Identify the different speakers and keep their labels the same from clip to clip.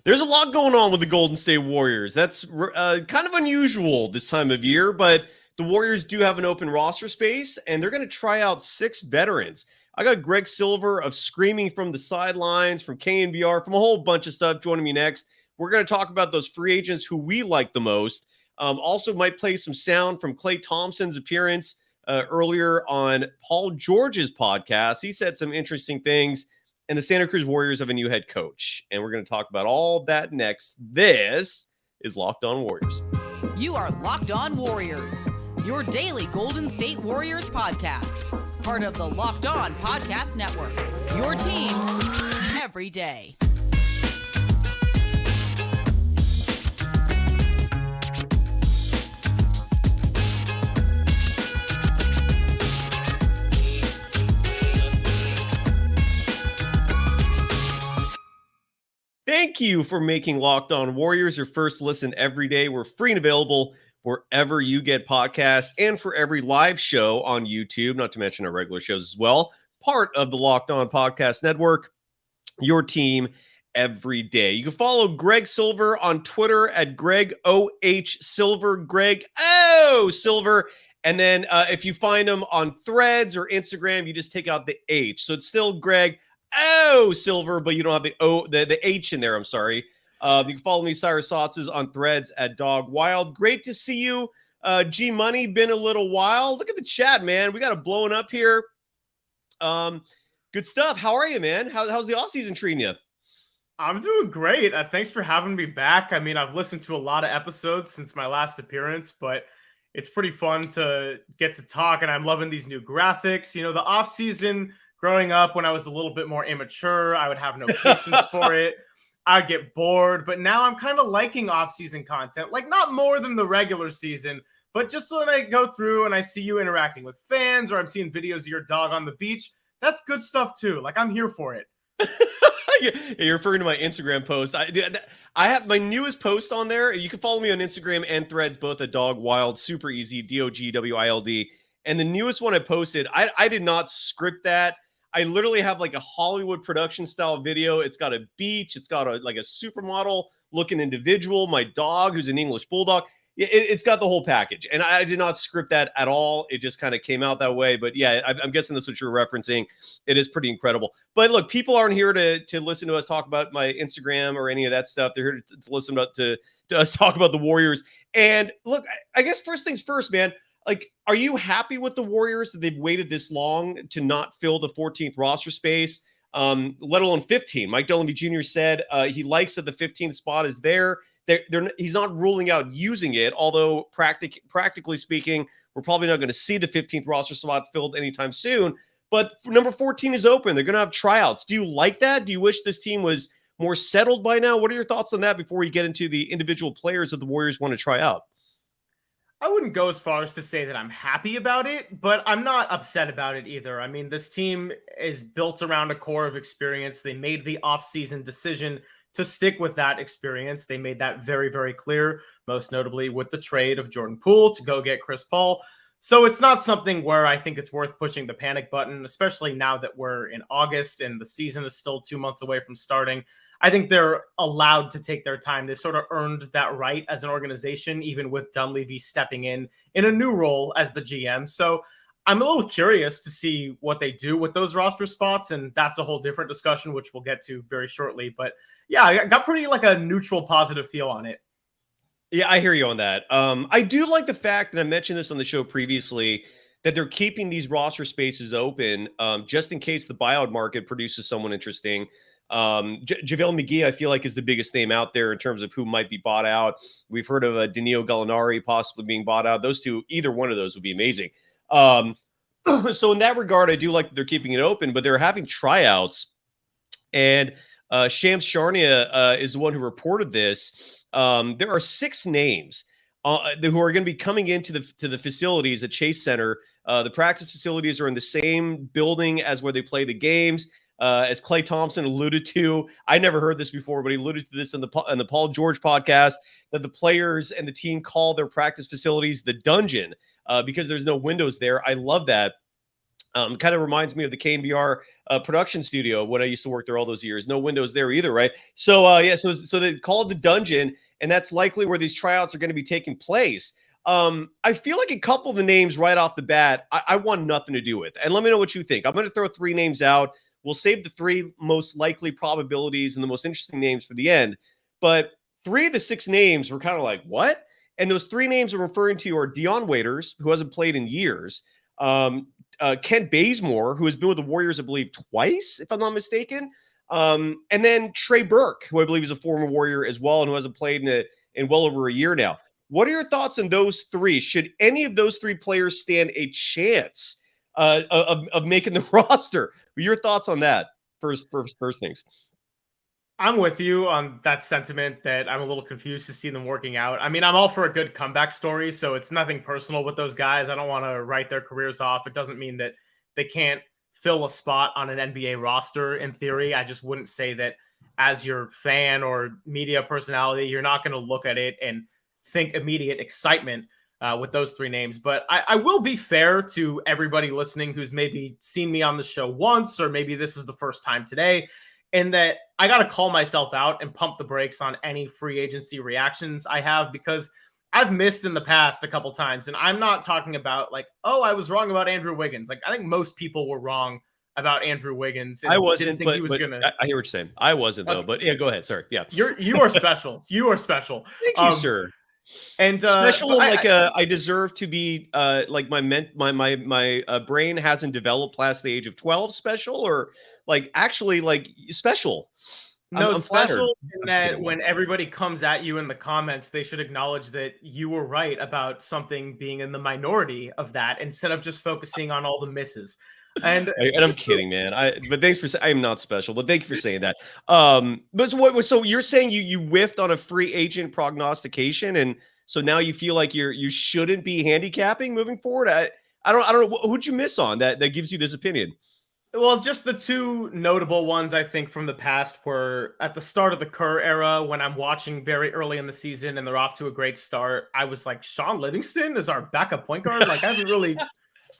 Speaker 1: There's a lot going on with the Golden State Warriors. That's kind of unusual this time of year, but the Warriors do have an open roster space, and they're going to try out 6 veterans. I got Greg Silver of Screaming from the Sidelines, from KNBR, from a whole bunch of stuff joining me next. We're going to talk about those free agents who we like the most. Also might play some sound from Klay Thompson's appearance earlier on Paul George's podcast. He said some interesting things. And the Santa Cruz Warriors have a new head coach. And we're going to talk about all that next. This is Locked On Warriors.
Speaker 2: You are Locked On Warriors, your daily Golden State Warriors podcast. Part of the Locked On Podcast Network, your team every day.
Speaker 1: Thank you for making Locked On Warriors your first listen every day. We're free and available wherever you get podcasts and for every live show on YouTube, not to mention our regular shows as well. Part of the Locked On Podcast Network, your team every day. You can follow Greg Silver on Twitter at Greg O.H. Silver, Greg O. Silver. And then if you find him on Threads or Instagram, you just take out the H. So it's still Greg O. Silver, but you don't have the O, the H in there. I'm sorry. You can follow me, Cyrus Saatsaz, on Threads at Dog Wild. Great to see you, G Money. Been a little while. Look at the chat, man. We got it blowing up here. Good stuff. How are you, man? How's the offseason treating you?
Speaker 3: I'm doing great. Thanks for having me back. I mean, I've listened to a lot of episodes since my last appearance, but it's pretty fun to get to talk, and I'm loving these new graphics. You know, the offseason. Growing up, when I was a little bit more immature, I would have no patience for it. I'd get bored. But now I'm kind of liking off-season content, like not more than the regular season, but just when I go through and I see you interacting with fans or I'm seeing videos of your dog on the beach, that's good stuff too. Like, I'm here for it.
Speaker 1: You're referring to my Instagram post. I have my newest post on there. You can follow me on Instagram and Threads, both at Dog Wild. Super easy, DOGWILD. And the newest one I posted, I did not script that. I literally have like a Hollywood production style video. It's got a beach. It's got a supermodel looking individual. My dog, who's an English bulldog. It's got the whole package. And I did not script that at all. It just kind of came out that way. But yeah, I'm guessing that's what you're referencing. It is pretty incredible. But look, people aren't here to listen to us talk about my Instagram or any of that stuff. They're here to listen to us talk about the Warriors. And look, I guess first things first, man. Like, are you happy with the Warriors that they've waited this long to not fill the 14th roster space, let alone 15? Mike Dunleavy Jr. said he likes that the 15th spot is there. He's not ruling out using it, although practically speaking, we're probably not going to see the 15th roster spot filled anytime soon. But number 14 is open. They're going to have tryouts. Do you like that? Do you wish this team was more settled by now? What are your thoughts on that before we get into the individual players that the Warriors want to try out?
Speaker 3: I wouldn't go as far as to say that I'm happy about it, but I'm not upset about it either. I mean, this team is built around a core of experience. They made the offseason decision to stick with that experience. They made that very, very clear, most notably with the trade of Jordan Poole to go get Chris Paul. So it's not something where I think it's worth pushing the panic button, especially now that we're in August and the season is still 2 months away from starting. I think they're allowed to take their time. They've sort of earned that right as an organization, even with Dunleavy stepping in a new role as the GM. So I'm a little curious to see what they do with those roster spots, and that's a whole different discussion, which we'll get to very shortly. But yeah, I got pretty like a neutral, positive feel on it.
Speaker 1: Yeah, I hear you on that. I do like the fact, and I mentioned this on the show previously, that they're keeping these roster spaces open just in case the buyout market produces someone interesting. JaVale McGee, I feel like, is the biggest name out there in terms of who might be bought out. We've heard of Danilo Gallinari possibly being bought out. Those two, either one of those would be amazing. So in that regard, I do like that they're keeping it open, but they're having tryouts. And Shams Charania is the one who reported this. There are 6 names who are going to be coming into the facilities at Chase Center. The practice facilities are in the same building as where they play the games. As Klay Thompson alluded to, I never heard this before, but he alluded to this in the Paul George podcast, that the players and the team call their practice facilities the dungeon because there's no windows there. I love that. Kind of reminds me of the KNBR production studio when I used to work there all those years. No windows there either, right? So so they call it the dungeon, and that's likely where these tryouts are going to be taking place. I feel like a couple of the names right off the bat, I want nothing to do with. And let me know what you think. I'm going to throw 3 names out. We'll save the 3 most likely probabilities and the most interesting names for the end. But 3 of the 6 names were kind of like, what? And those 3 names I'm referring to are Dion Waiters, who hasn't played in years. Kent Bazemore, who has been with the Warriors, I believe, twice, if I'm not mistaken. And then Trey Burke, who I believe is a former Warrior as well, and who hasn't played in well over a year now. What are your thoughts on those 3? Should any of those 3 players stand a chance of making the roster? Your thoughts on that? First things.
Speaker 3: I'm with you on that sentiment that I'm a little confused to see them working out. I mean, I'm all for a good comeback story, so it's nothing personal with those guys. I don't want to write their careers off. It doesn't mean that they can't fill a spot on an NBA roster in theory. I just wouldn't say that as your fan or media personality, you're not going to look at it and think immediate excitement with those 3 names. But I will be fair to everybody listening who's maybe seen me on the show once, or maybe this is the first time today, and that I got to call myself out and pump the brakes on any free agency reactions I have, because I've missed in the past a couple times. And I'm not talking about like, oh, I was wrong about Andrew Wiggins. Like, I think most people were wrong about Andrew Wiggins.
Speaker 1: I wasn't,
Speaker 3: didn't think he was gonna.
Speaker 1: I hear what you're saying. I wasn't though, but yeah, go ahead. Sorry. Yeah.
Speaker 3: You are special. You are special.
Speaker 1: Thank you, sir.
Speaker 3: And
Speaker 1: special, I deserve to be like my brain hasn't developed past the age of 12 special, or like actually like special.
Speaker 3: No,
Speaker 1: I'm
Speaker 3: special in that when everybody comes at you in the comments, they should acknowledge that you were right about something being in the minority of that, instead of just focusing on all the misses. And
Speaker 1: I'm kidding, man. But thanks for I am not special, but thank you for saying that. But so you're saying you whiffed on a free agent prognostication, and so now you feel like you shouldn't be handicapping moving forward. I don't know, who'd you miss on that gives you this opinion?
Speaker 3: Well, it's just the 2 notable ones I think from the past were at the start of the Kerr era, when I'm watching very early in the season and they're off to a great start. I was like, Sean Livingston is our backup point guard. Like, I haven't really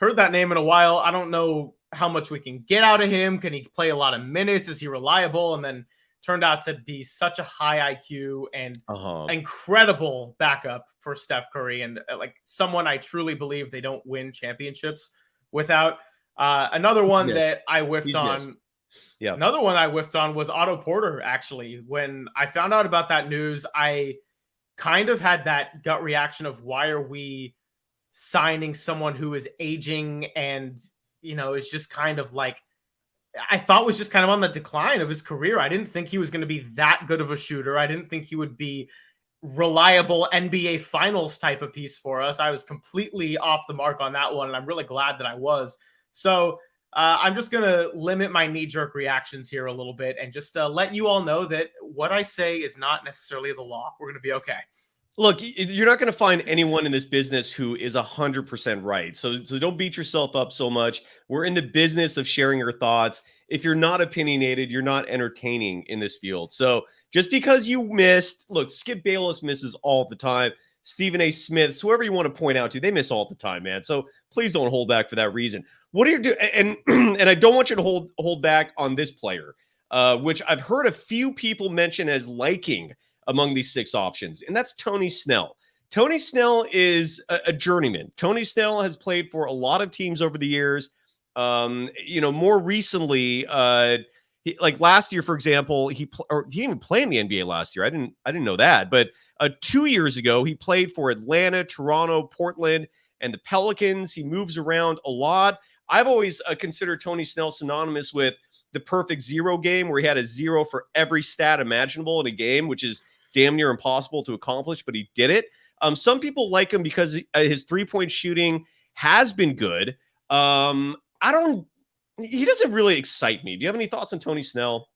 Speaker 3: heard that name in a while. I don't know how much we can get out of him. Can he play a lot of minutes? Is he reliable? And then turned out to be such a high IQ and incredible backup for Steph Curry, and like someone I truly believe they don't win championships without. Another one that I whiffed on.
Speaker 1: Yeah.
Speaker 3: Another one I whiffed on was Otto Porter. Actually, when I found out about that news, I kind of had that gut reaction of, why are we signing someone who is aging and, is just kind of like, I thought was just kind of on the decline of his career. I didn't think he was going to be that good of a shooter. I didn't think he would be reliable NBA finals type of piece for us. I was completely off the mark on that one, and I'm really glad that I was. So I'm just going to limit my knee-jerk reactions here a little bit and just let you all know that what I say is not necessarily the law. We're going to be okay.
Speaker 1: Look, you're not going to find anyone in this business who is 100% right. So don't beat yourself up so much. We're in the business of sharing your thoughts. If you're not opinionated, you're not entertaining in this field. So just because you missed, look, Skip Bayless misses all the time. Stephen A. Smith, whoever you want to point out to, they miss all the time, man. So please don't hold back for that reason. What are you doing? And I don't want you to hold back on this player, which I've heard a few people mention as liking among these 6 options, and that's Tony Snell. Tony Snell is a journeyman. Tony Snell has played for a lot of teams over the years. More recently, like last year, for example, he didn't even play in the NBA last year. I didn't know that, but 2 years ago, he played for Atlanta, Toronto, Portland, and the Pelicans. He moves around a lot. I've always considered Tony Snell synonymous with the perfect 0 game, where he had a 0 for every stat imaginable in a game, which is damn near impossible to accomplish, but he did it. Some people like him because his 3-point shooting has been good. He doesn't really excite me. Do you have any thoughts on Tony Snell?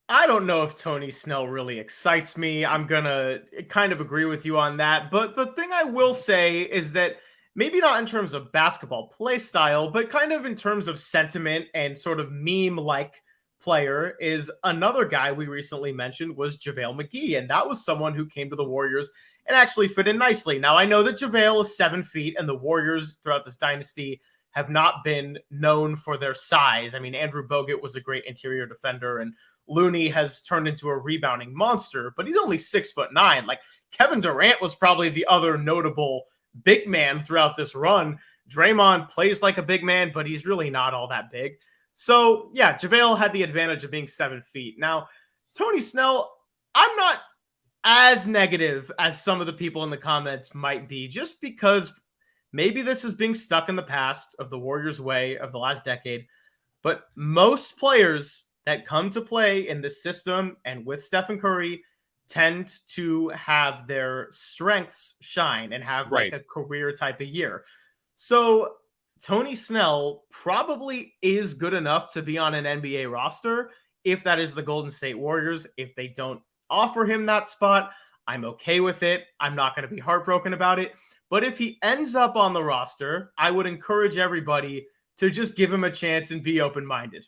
Speaker 3: I don't know if Tony Snell really excites me. I'm going to kind of agree with you on that. But the thing I will say is that maybe not in terms of basketball play style, but kind of in terms of sentiment and sort of meme-like player, is another guy we recently mentioned was JaVale McGee. And that was someone who came to the Warriors and actually fit in nicely. Now, I know that JaVale is 7 feet, and the Warriors throughout this dynasty have not been known for their size. I mean, Andrew Bogut was a great interior defender, and Looney has turned into a rebounding monster, but he's only 6'9". Like, Kevin Durant was probably the other notable big man throughout this run. Draymond plays like a big man, but he's really not all that big. So yeah, JaVale had the advantage of being 7 feet. Now, Tony Snell, I'm not as negative as some of the people in the comments might be, just because maybe this is being stuck in the past of the Warriors' way of the last decade. But most players that come to play in this system and with Stephen Curry tend to have their strengths shine and have like a career type of year. So Tony Snell probably is good enough to be on an NBA roster if that is the Golden State Warriors. If they don't offer him that spot, I'm okay with it. I'm not going to be heartbroken about it. But if he ends up on the roster, I would encourage everybody to just give him a chance and be open-minded.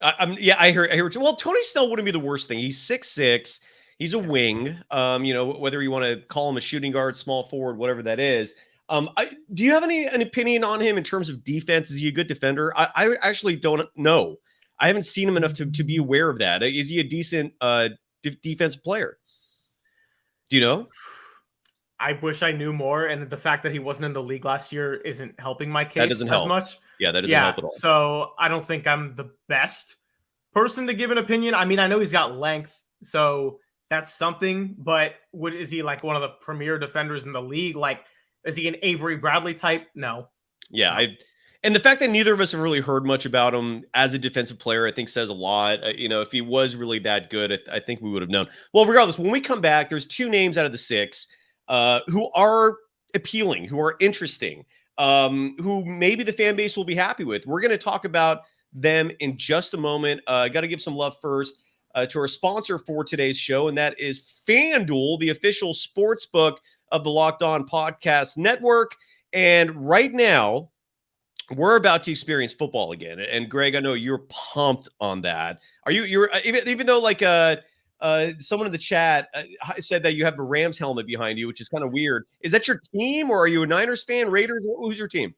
Speaker 1: I hear. Well, Tony Snell wouldn't be the worst thing. He's 6'6". He's a wing. Whether you want to call him a shooting guard, small forward, whatever that is. Do you have an opinion on him in terms of defense? Is he a good defender? I actually don't know. I haven't seen him enough to be aware of that. Is he a decent defensive player? Do you know?
Speaker 3: I wish I knew more, and the fact that he wasn't in the league last year isn't helping my case
Speaker 1: that doesn't help.
Speaker 3: as much.
Speaker 1: Yeah, that doesn't help at all.
Speaker 3: So I don't think I'm the best person to give an opinion. I mean, I know he's got length, so that's something, but is he like one of the premier defenders in the league? Like, is he an Avery Bradley type? No.
Speaker 1: Yeah, and the fact that neither of us have really heard much about him as a defensive player, I think says a lot. If he was really that good, I think we would have known. Well, regardless, when we come back, there's 2 names out of the 6 who are appealing, who are interesting, who maybe the fan base will be happy with. We're going to talk about them in just a moment. Got to give some love first to our sponsor for today's show, and that is FanDuel, the official sports book of the Locked On Podcast Network. And right now, we're about to experience football again. And Greg, I know you're pumped on that. Are you? You're even though like someone in the chat said that you have a Rams helmet behind you, which is kind of weird. Is that your team, or are you a Niners fan, Raiders? Who's your team?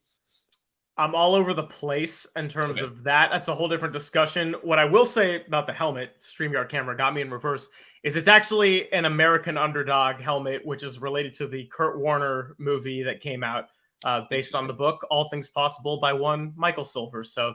Speaker 3: I'm all over the place in terms of that. That's a whole different discussion. What I will say about the helmet, StreamYard camera got me in reverse, is it's actually an American Underdog helmet, which is related to the Kurt Warner movie that came out based on the book, All Things Possible by one Michael Silver. So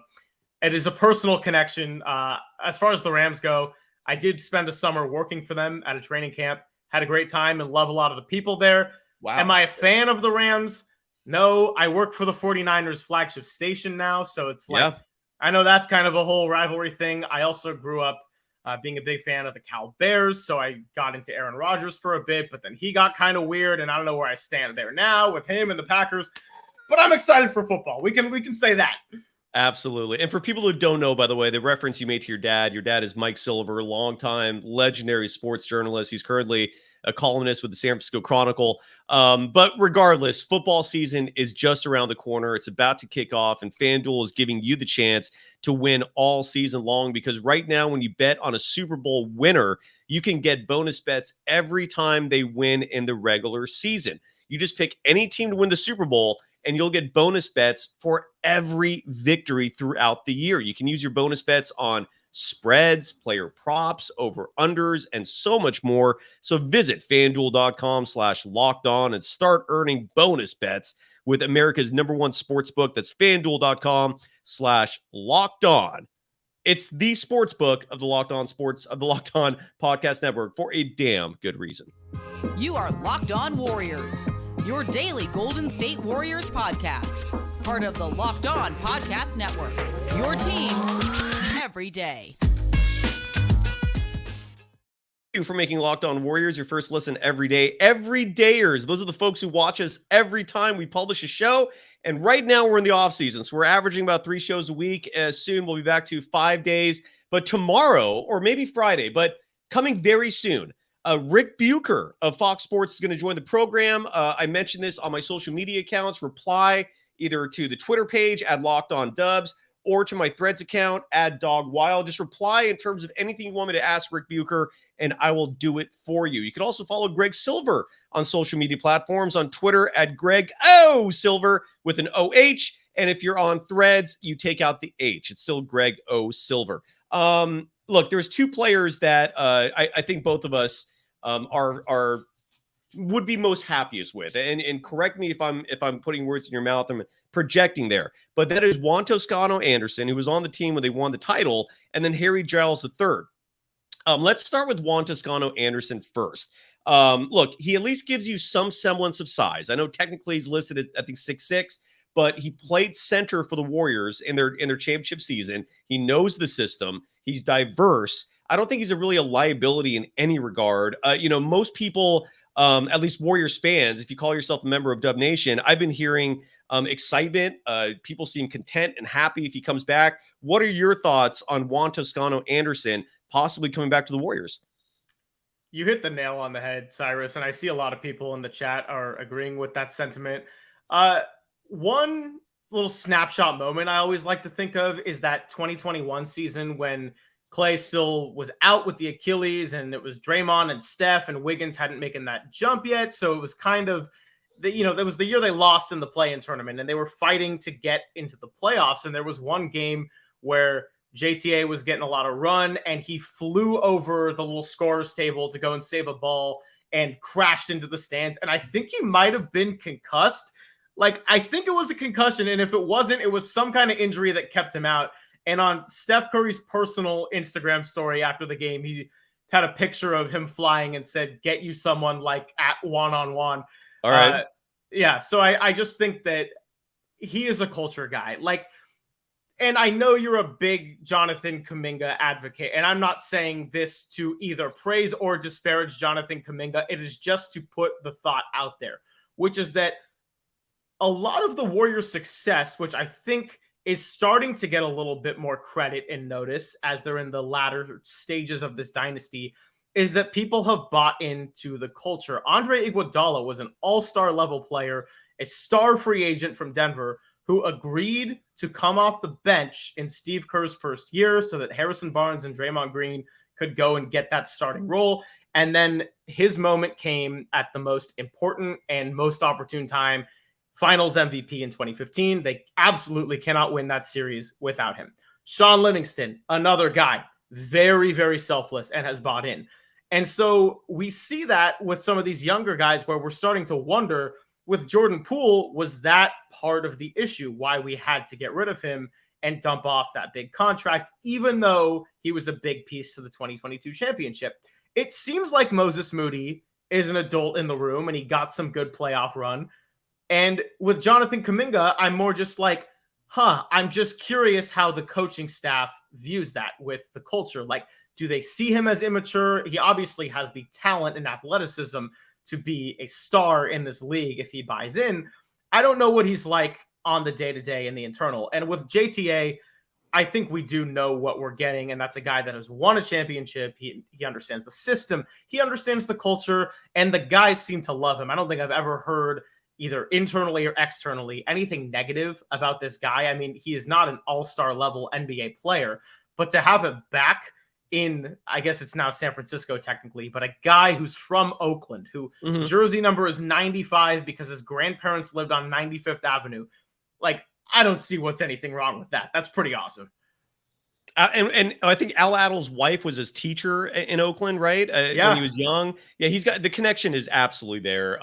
Speaker 3: it is a personal connection. As far as the Rams go, I did spend a summer working for them at a training camp, had a great time and love a lot of the people there.
Speaker 1: Wow.
Speaker 3: Am I a fan of the Rams? No, I work for the 49ers flagship station now. So it's like, I know that's kind of a whole rivalry thing. I also grew up being a big fan of the Cal Bears. So I got into Aaron Rodgers for a bit, but then he got kind of weird. And I don't know where I stand there now with him and the Packers, but I'm excited for football. We can say that.
Speaker 1: Absolutely. And for people who don't know, by the way, the reference you made to your dad is Mike Silver, longtime legendary sports journalist. He's currently a columnist with the San Francisco Chronicle. But regardless, football season is just around the corner. It's about to kick off, and FanDuel is giving you the chance to win all season long, because right now when you bet on a Super Bowl winner, you can get bonus bets every time they win in the regular season. You just pick any team to win the Super Bowl, and you'll get bonus bets for every victory throughout the year. You can use your bonus bets on spreads, player props, over-unders, and so much more. So visit FanDuel.com/lockedon and start earning bonus bets with America's #1 sportsbook. That's FanDuel.com/lockedon. It's the sportsbook of the Locked On Podcast Network for a damn good reason.
Speaker 2: You are Locked On Warriors, your daily Golden State Warriors podcast. Part of the Locked On Podcast Network, your team every day.
Speaker 1: Thank you for making Locked On Warriors your first listen every day. Everydayers, those are the folks who watch us every time we publish a show. And right now we're in the off season, so we're averaging about 3 shows a week. Soon we'll be back to 5 days. But tomorrow, or maybe Friday, but coming very soon, Rick Bucher of Fox Sports is going to join the program. I mentioned this on my social media accounts. Reply either to the Twitter page at Locked On Dubs or to my Threads account at Dog Wild. Just reply in terms of anything you want me to ask Rick Bucher, and I will do it for you. You can also follow Greg Silver on social media platforms, on Twitter at Greg O Silver with an OH, And if you're on Threads, you take out the H. It's still Greg O. Silver. Look, there's two players that I think both of us are would be most happiest with. And correct me if I'm putting words in your mouth. I'm projecting there. But that is Juan Toscano-Anderson, who was on the team when they won the title, and then Harry Giles III. Let's start with Juan Toscano-Anderson first. Look, he at least gives you some semblance of size. I know technically he's listed at, I think, 6'6", but he played center for the Warriors in their championship season. He knows the system. He's diverse. I don't think he's really a liability in any regard. Most people, at least Warriors fans, if you call yourself a member of Dub Nation, I've been hearing excitement. People seem content and happy if he comes back. What are your thoughts on Juan Toscano-Anderson possibly coming back to the Warriors?
Speaker 3: You hit the nail on the head, Cyrus, and I see a lot of people in the chat are agreeing with that sentiment. One little snapshot moment I always like to think of is that 2021 season when Klay still was out with the Achilles, and it was Draymond and Steph, and Wiggins hadn't making that jump yet. So it was kind of that was the year they lost in the play-in tournament, and they were fighting to get into the playoffs. And there was one game where JTA was getting a lot of run, and he flew over the little scorer's table to go and save a ball and crashed into the stands. And I think he might have been concussed. I think it was a concussion. And if it wasn't, it was some kind of injury that kept him out. And on Steph Curry's personal Instagram story after the game, he had a picture of him flying and said, "Get you someone at one-on-one."
Speaker 1: All right.
Speaker 3: Yeah. So I just think that he is a culture guy. And I know you're a big Jonathan Kuminga advocate, and I'm not saying this to either praise or disparage Jonathan Kuminga. It is just to put the thought out there, which is that a lot of the Warriors' success, which I think is starting to get a little bit more credit and notice as they're in the latter stages of this dynasty, is that people have bought into the culture. Andre Iguodala was an all-star level player, a star free agent from Denver, who agreed to come off the bench in Steve Kerr's first year so that Harrison Barnes and Draymond Green could go and get that starting role. And then his moment came at the most important and most opportune time. Finals MVP in 2015. They absolutely cannot win that series without him. Sean Livingston, another guy, very, very selfless and has bought in. And so we see that with some of these younger guys where we're starting to wonder, with Jordan Poole, was that part of the issue, why we had to get rid of him and dump off that big contract, even though he was a big piece to the 2022 championship? It seems like Moses Moody is an adult in the room and he got some good playoff run. And with Jonathan Kuminga, I'm more just I'm just curious how the coaching staff views that with the culture. Do they see him as immature? He obviously has the talent and athleticism to be a star in this league if he buys in. I don't know what he's like on the day-to-day and the internal. And with JTA, I think we do know what we're getting, and that's a guy that has won a championship. He understands the system. He understands the culture, and the guys seem to love him. I don't think I've ever heard either internally or externally anything negative about this guy. I mean, he is not an all-star level NBA player, but to have him back in, I guess it's now San Francisco technically, but a guy who's from Oakland, who jersey number is 95 because his grandparents lived on 95th Avenue. I don't see what's anything wrong with that. That's pretty awesome.
Speaker 1: And I think Al Addle's wife was his teacher in Oakland, right? When he was young. Yeah, he's got the connection is absolutely there.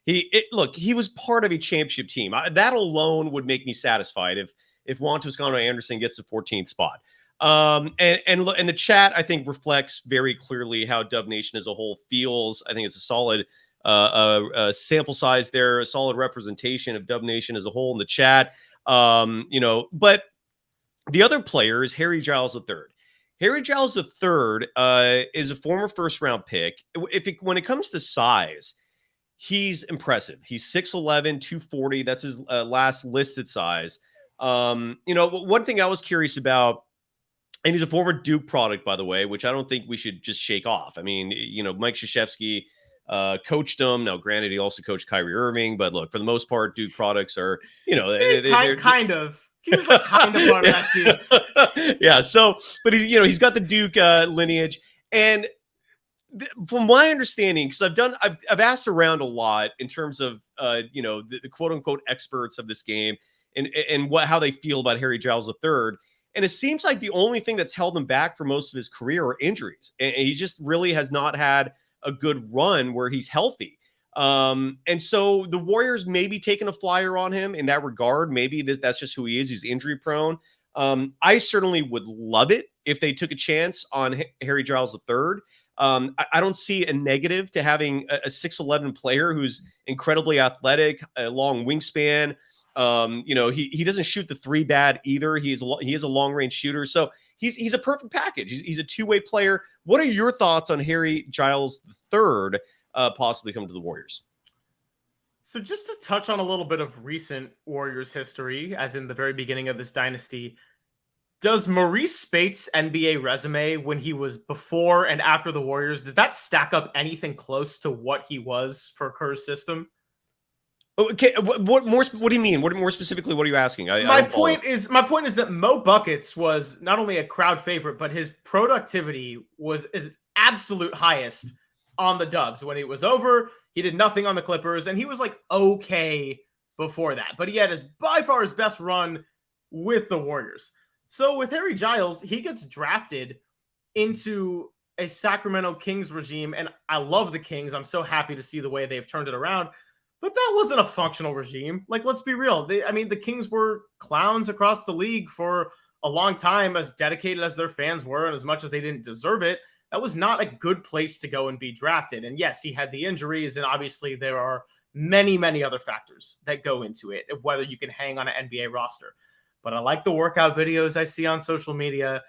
Speaker 1: He was part of a championship team. That alone would make me satisfied if Juan Toscano-Anderson gets the 14th spot. And the chat, I think, reflects very clearly how Dub Nation as a whole feels. I think it's a solid sample size there, a solid representation of Dub Nation as a whole in the chat. But the other player is Harry Giles III. Harry Giles III is a former first-round pick. When it comes to size, he's impressive. He's 6'11", 240. That's his last listed size. One thing I was curious about, and he's a former Duke product, by the way, which I don't think we should just shake off. I mean, Mike Krzyzewski coached him. Now, granted, he also coached Kyrie Irving, but look, for the most part, Duke products are, they're
Speaker 3: kind of. He was kind of part of that too.
Speaker 1: Yeah. So, but he's got the Duke lineage, and from my understanding, because I've asked around a lot in terms of the quote unquote experts of this game, and how they feel about Harry Giles III. And it seems like the only thing that's held him back for most of his career are injuries. And he just really has not had a good run where he's healthy. And so the Warriors may be taking a flyer on him in that regard. Maybe that's just who he is. He's injury prone. I certainly would love it if they took a chance on Harry Giles III. I don't see a negative to having a 6'11" player who's incredibly athletic, a long wingspan. He doesn't shoot the three bad either. He is a long range shooter. So he's a perfect package. He's a two-way player. What are your thoughts on Harry Giles III possibly coming to the Warriors?
Speaker 3: So just to touch on a little bit of recent Warriors history, as in the very beginning of this dynasty, does Maurice Spates' NBA resume when he was before and after the Warriors, does that stack up anything close to what he was for Kerr's system?
Speaker 1: Okay, what do you mean? What more specifically? What are you asking?
Speaker 3: My point is that Mo Buckets was not only a crowd favorite, but his productivity was its absolute highest on the Dubs. When it was over, he did nothing on the Clippers, and he was like okay before that. But he had by far his best run with the Warriors. So with Harry Giles, he gets drafted into a Sacramento Kings regime, and I love the Kings. I'm so happy to see the way they've turned it around. But that wasn't a functional regime. Like, let's be real. The Kings were clowns across the league for a long time, as dedicated as their fans were, and as much as they didn't deserve it. That was not a good place to go and be drafted. And yes, he had the injuries, and obviously there are many, many other factors that go into it, whether you can hang on an NBA roster. But I like the workout videos I see on social media.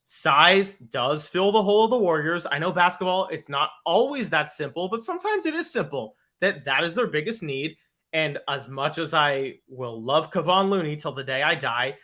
Speaker 3: Size does fill the hole of the Warriors. I know basketball, it's not always that simple, but sometimes it is simple. That is their biggest need. And as much as I will love Kevon Looney till the day I die,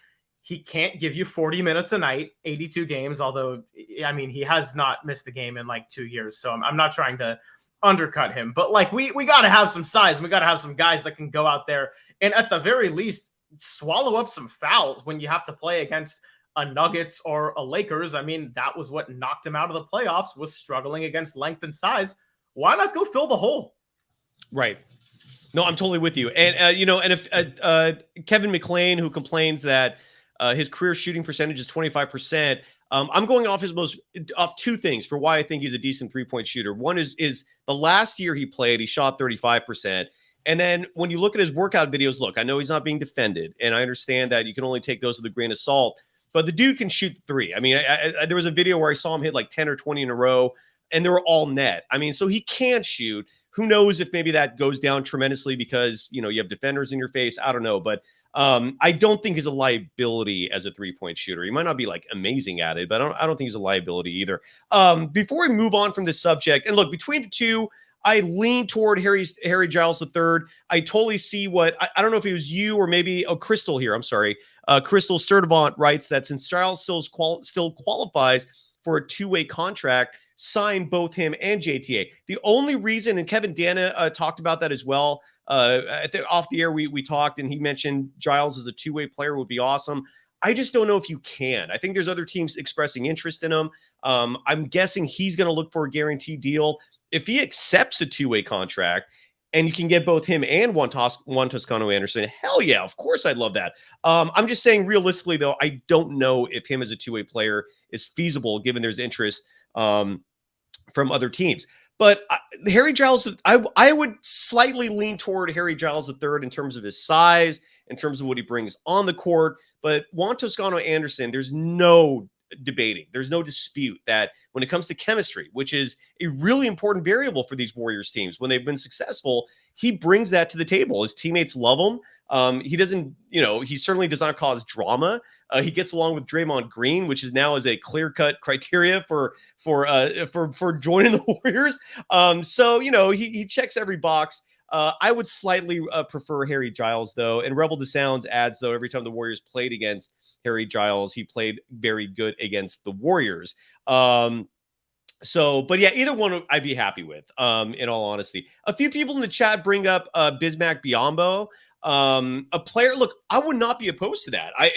Speaker 3: he can't give you 40 minutes a night, 82 games, although, I mean, he has not missed a game in like 2 years. So I'm not trying to undercut him. But like we got to have some size. We got to have some guys that can go out there and at the very least swallow up some fouls when you have to play against a Nuggets or a Lakers. I mean, that was what knocked him out of the playoffs, was struggling against length and size. Why not go fill the hole?
Speaker 1: Right. No, I'm totally with you. And, and if Kevin McClain, who complains that his career shooting percentage is 25%, I'm going off two things for why I think he's a decent 3-point shooter. One is the last year he played, he shot 35%. And then when you look at his workout videos, look, I know he's not being defended, and I understand that you can only take those with a grain of salt, but the dude can shoot the three. I mean, there was a video where I saw him hit like 10 or 20 in a row, and they were all net. I mean, so he can shoot. Who knows if maybe that goes down tremendously because, you have defenders in your face. I don't know. But I don't think he's a liability as a 3-point shooter. He might not be like amazing at it, but I don't think he's a liability either. Before we move on from this subject, and look, between the two, I lean toward Harry Giles III. I totally see what, I don't know if it was you or maybe Crystal here. I'm sorry. Crystal Sturdivant writes that since Giles still qualifies for a 2-way contract, sign both him and JTA. The only reason, and Kevin Dana talked about that as well. Off the air, we talked, and he mentioned Giles as a 2-way player would be awesome. I just don't know if you can. I think there's other teams expressing interest in him. I'm guessing he's going to look for a guaranteed deal. If he accepts a 2-way contract and you can get both him and Juan Toscano-Anderson, hell yeah, of course I'd love that. I'm just saying realistically, though, I don't know if him as a 2-way player is feasible given there's interest from other teams. But Harry Giles, I would slightly lean toward Harry Giles III in terms of his size, in terms of what he brings on the court. But Juan Toscano-Anderson, there's no debating. There's no dispute that when it comes to chemistry, which is a really important variable for these Warriors teams, when they've been successful, he brings that to the table. His teammates love him. He doesn't, he certainly does not cause drama. He gets along with Draymond Green, which is now a clear-cut criteria for joining the Warriors. So he checks every box. I would slightly prefer Harry Giles, though. And Rebel the Sounds adds, though, every time the Warriors played against Harry Giles, he played very good against the Warriors. But yeah, either one I'd be happy with, in all honesty. A few people in the chat bring up Bismack Biyombo, a player. Look, I would not be opposed to that. I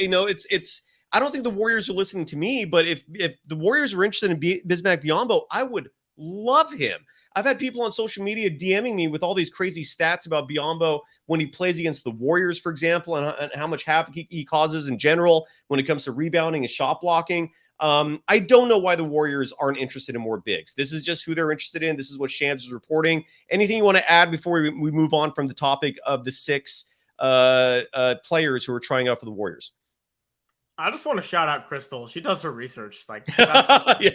Speaker 1: don't think the Warriors are listening to me, but if the Warriors are interested in Bismack Biyombo, I would love him. I've had people on social media DMing me with all these crazy stats about Biyombo when he plays against the Warriors, for example, and how much havoc he causes in general when it comes to rebounding and shot blocking. I don't know why the Warriors aren't interested in more bigs. This is just who they're interested in. This is what Shams is reporting. Anything you want to add before we move on from the topic of the 6 players who are trying out for the Warriors?
Speaker 3: I just want to shout out Crystal. She does her research. Like,
Speaker 1: yeah.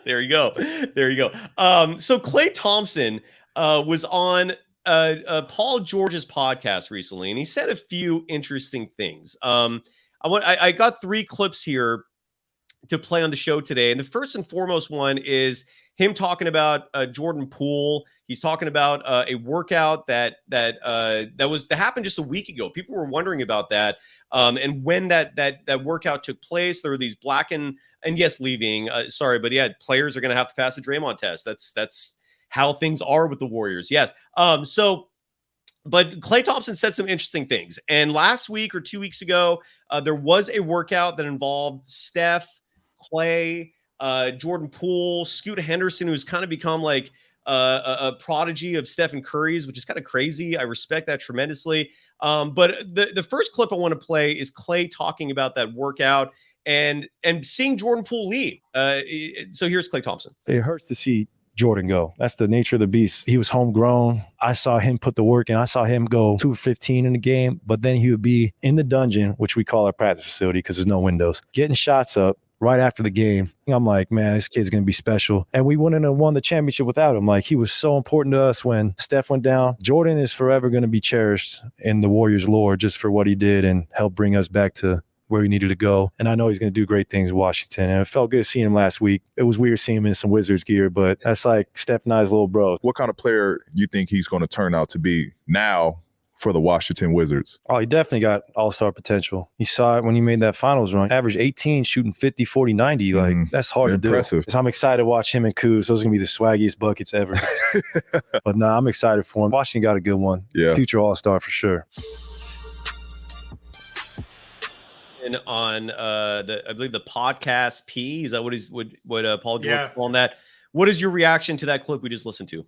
Speaker 1: There you go. So Klay Thompson was on Paul George's podcast recently, and he said a few interesting things. I got 3 clips here to play on the show today, and the first and foremost one is him talking about Jordan Poole. He's talking about a workout that happened just a week ago. People were wondering about that, and when that workout took place, there were these black and yes, leaving. But yeah, players are going to have to pass the Draymond test. That's how things are with the Warriors. Yes. But Klay Thompson said some interesting things. And last week or 2 weeks ago, there was a workout that involved Steph, Klay, Jordan Poole, Scoot Henderson, who's kind of become like a prodigy of Stephen Curry's, which is kind of crazy. I respect that tremendously. But the first clip I want to play is Klay talking about that workout and seeing Jordan Poole leave. So here's Klay Thompson.
Speaker 4: It hurts to see Jordan go. That's the nature of the beast. He was homegrown. I saw him put the work in. I saw him go 2-15 in the game, but then he would be in the dungeon, which we call our practice facility because there's no windows, getting shots up right after the game. I'm like, man, this kid's going to be special. And we wouldn't have won the championship without him. Like, he was so important to us when Steph went down. Jordan is forever going to be cherished in the Warriors lore just for what he did and helped bring us back to where we needed to go. And I know he's going to do great things in Washington. And it felt good seeing him last week. It was weird seeing him in some Wizards gear, but that's like Steph and I's little bro.
Speaker 5: What kind of player you think he's going to turn out to be now for the Washington Wizards?
Speaker 4: Oh, he definitely got all-star potential. You saw it when he made that finals run. Average 18, shooting 50, 40, 90. Like, that's hard
Speaker 5: Impressive.
Speaker 4: to do. So I'm excited to watch him and Kuz. Those are going to be the swaggiest buckets ever. But no, I'm excited for him. Washington got a good one.
Speaker 5: Yeah.
Speaker 4: Future all-star for sure.
Speaker 1: On I believe the podcast P, is that what Paul George on that? What is your reaction to that clip we just listened to?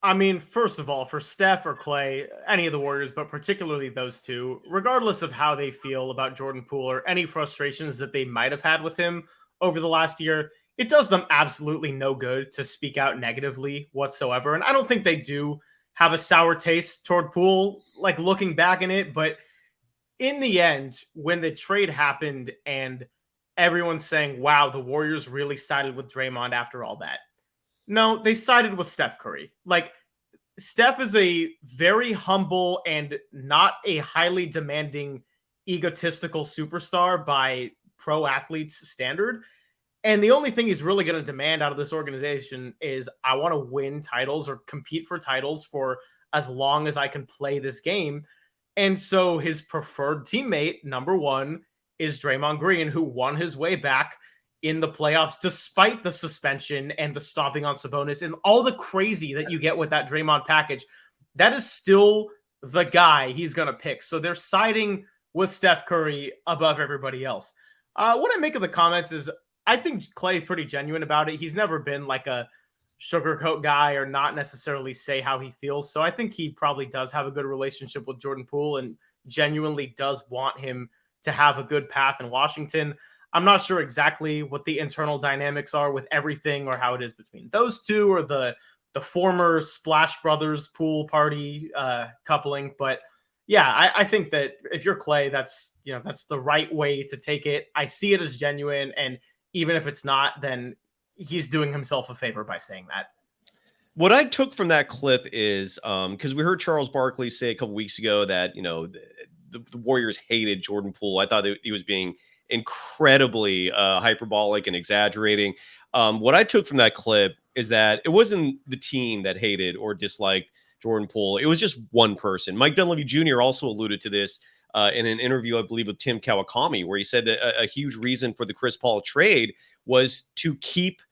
Speaker 3: I mean, first of all, for Steph or Klay, any of the Warriors, but particularly those two, regardless of how they feel about Jordan Poole or any frustrations that they might have had with him over the last year, it does them absolutely no good to speak out negatively whatsoever. And I don't think they do have a sour taste toward Poole, like looking back in it, but in the end, when the trade happened and everyone's saying, wow, the Warriors really sided with Draymond after all that. No, they sided with Steph Curry. Like, Steph is a very humble and not a highly demanding, egotistical superstar by pro athletes' standard. And the only thing he's really going to demand out of this organization is, I want to win titles or compete for titles for as long as I can play this game. And so his preferred teammate, number one, is Draymond Green, who won his way back in the playoffs despite the suspension and the stomping on Sabonis and all the crazy that you get with that Draymond package. That is still the guy he's going to pick. So they're siding with Steph Curry above everybody else. What I make of the comments is I think Klay pretty genuine about it. He's never been like a sugarcoat guy or not necessarily say how he feels. So I think he probably does have a good relationship with Jordan Poole and genuinely does want him to have a good path in Washington. I'm not sure exactly what the internal dynamics are with everything or how it is between those two or the former Splash Brothers pool party coupling. But yeah, I think that if you're Klay, that's the right way to take it. I see it as genuine. And even if it's not, then he's doing himself a favor by saying that.
Speaker 1: What I took from that clip is because we heard Charles Barkley say a couple weeks ago that, the Warriors hated Jordan Poole. I thought that he was being incredibly hyperbolic and exaggerating. What I took from that clip is that it wasn't the team that hated or disliked Jordan Poole. It was just one person. Mike Dunleavy Jr. also alluded to this in an interview, I believe, with Tim Kawakami, where he said that a huge reason for the Chris Paul trade was to keep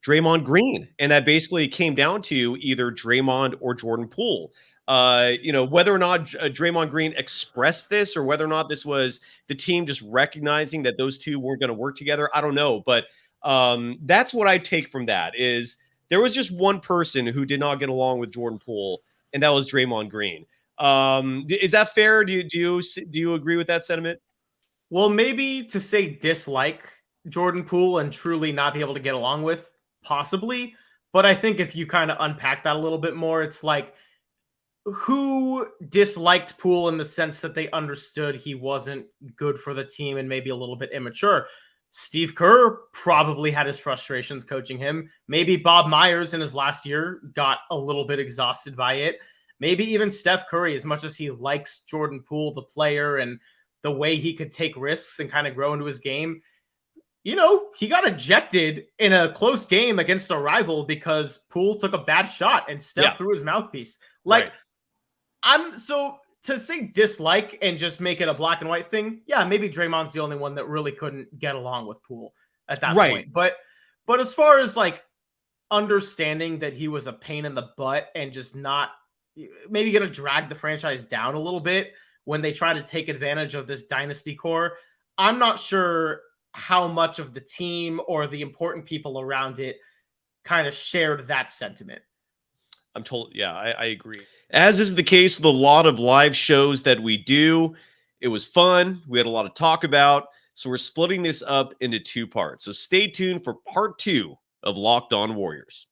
Speaker 1: Draymond Green. And that basically came down to either Draymond or Jordan Poole. Whether or not Draymond Green expressed this or whether or not this was the team just recognizing that those two weren't going to work together, I don't know. But that's what I take from that is There was just one person who did not get along with Jordan Poole, and that was Draymond Green. Is that fair? Do you agree with that sentiment?
Speaker 3: Well, maybe to say dislike Jordan Poole and truly not be able to get along with, possibly. But I think if you kind of unpack that a little bit more, it's like, who disliked Poole in the sense that they understood he wasn't good for the team and maybe a little bit immature? Steve Kerr probably had his frustrations coaching him. Maybe Bob Myers in his last year got a little bit exhausted by it. Maybe even Steph Curry, as much as he likes Jordan Poole, the player, and the way he could take risks and kind of grow into his game, you know, he got ejected in a close game against a rival because Poole took a bad shot and Steph threw his mouthpiece. Like, so to say dislike and just make it a black and white thing, yeah, maybe Draymond's the only one that really couldn't get along with Poole at that point. But as far as like understanding that he was a pain in the butt and just not maybe going to drag the franchise down a little bit when they try to take advantage of this dynasty core, I'm not sure how much of the team or the important people around it kind of shared that sentiment.
Speaker 1: I'm told. Yeah, I agree. As is the case with a lot of live shows that we do, it was fun. We had a lot to talk about. So we're splitting this up into 2 parts. So stay tuned for part 2 of Locked On Warriors.